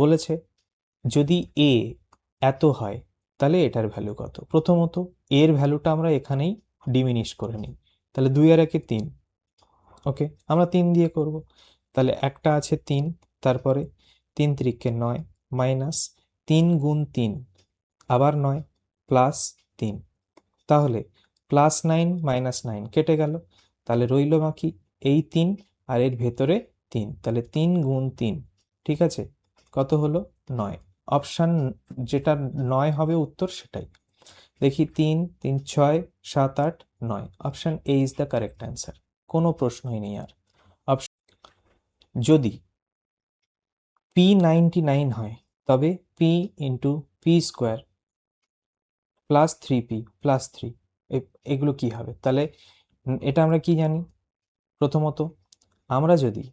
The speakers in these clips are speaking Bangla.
বলেছে যদি এ এত হয় তাহলে এটার ভ্যালু কত। প্রথমত এর ভ্যালুটা আমরা এখানেই ডিমিনিশ করে নিই, তাহলে 2 আর 1 3। ওকে, আমরা 3 দিয়ে করব। তাহলে একটা আছে 3, তারপরে 3 3 9 মাইনাস 3 গুণ 3 আবার 9 প্লাস 3, তাহলে +9 -9 কেটে গেল, তাহলে রইল বাকি এই 3 আর এর ভেতরে 3, তাহলে 3 গুণ 3, ঠিক আছে, কত হলো 9। অপশান যেটা 9 হবে উত্তর সেটাই। দেখি 3 3 6 7 8 9, option A is the correct answer, কোনো প্রশ্নই নেই আর। অপশন যদি p99 হয় তবে p into P square plus 3p plus 3, এগুলো কি হবে? তাহলে এটা আমরা কি জানি? প্রথমত আমরা যদি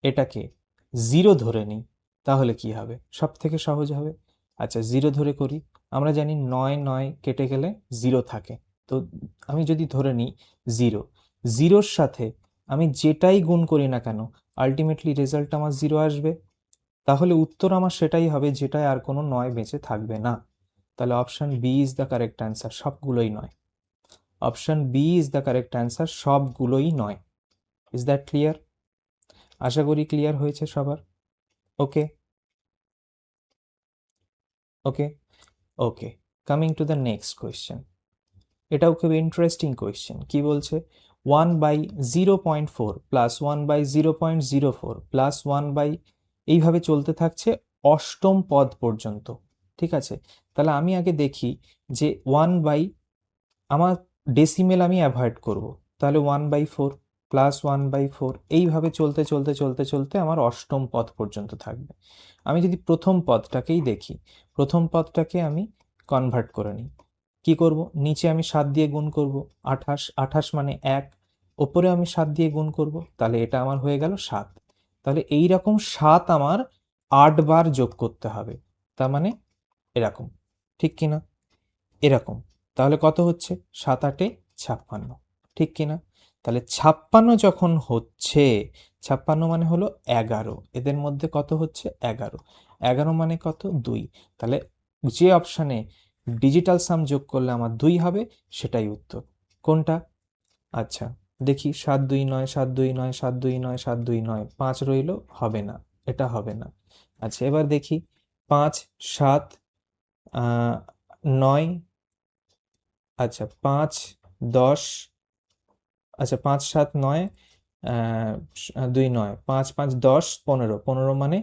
এটাকে 0 ধরে নিই তাহলে কি হবে? সব থেকে সহজ হবে। আচ্ছা 0 ধরে করি, আমরা জানি 9 9 কেটে গেলে 0 থাকে, তো আমি যদি ধরে নিই 0, 0-র সাথে আমি যেটাই গুণ করি না কেন আলটিমেটলি রেজাল্ট আমার 0 আসবে, তাহলে উত্তর আমার সেটাই হবে যেটায় আর কোনো 9 বেঁচে থাকবে না। তাহলে option B is the correct answer, সবগুলোই নয়। Option B is the correct answer, সবগুলোই নয়। Is that clear? আশা করি ক্লিয়ার হয়েছে সবার। Okay okay okay, coming to the next question. এটাও খুব ইন্টারেস্টিং কোয়েশ্চেন। কি বলছে? 1/0.4 প্লাস 1/0.04 প্লাস 1 এইভাবে চলতে থাকছে অষ্টম পদ পর্যন্ত, ঠিক আছে। তাহলে আমি আগে দেখি যে 1 আমার ডেসিমেল আমি অ্যাভয়েড করব, তাহলে 1/4 প্লাস 1/4 এইভাবে চলতে চলতে চলতে চলতে আমার অষ্টম পদ পর্যন্ত থাকবে। আমি যদি প্রথম পদটাকেই দেখি, প্রথম পদটাকে আমি কনভার্ট করে নিই, কি করব? নিচে আমি 7 দিয়ে গুণ করব, 28, 28 মানে 1, ওপরে আমি 7 দিয়ে গুণ করব, তাহলে এটা আমার হয়ে গেল 7। তাহলে এই রকম 7 আমার 8 বার যোগ করতে হবে, তার মানে এরকম, ঠিক কিনা? এরকম, তাহলে কত হচ্ছে? 7 8 56, ঠিক কিনা? তাহলে 56 যখন হচ্ছে, 56 মানে হলো 11, এদের মধ্যে কত হচ্ছে? 11, 11 মানে কত? 2। তাহলে যে অপশানে ডিজিটাল সাম যোগ করলে আমার 2 হবে সেটাই উত্তর। কোনটা? আচ্ছা দেখি, 7 2 9 7 2 9 7 2 9 7 2 9, 5 রইল, হবে না, এটা হবে না। আচ্ছা এবার দেখি 5 7 9, আচ্ছা 5 10, আচ্ছা 5 7 9 2 9, 5 5 10 15, 15 মানে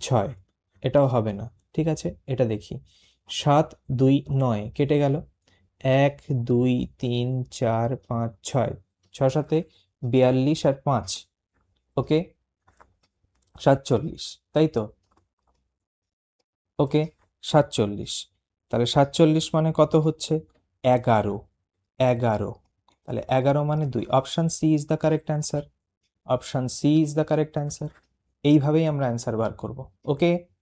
6, এটাও হবে না, ঠিক আছে। এটা দেখি 7 2 9 কেটে গেল, 1 2 3 4 5 6, 6 7 42 আর 5, ওকে 47, তাই তো? ওকে 47, তাহলে 47 মানে কত হচ্ছে? 11, 11, তাহলে 11 মানে 2, option C is the correct answer. Option C is the correct answer. এইভাবেই আমরা অ্যান্সার বার করব। ওকে।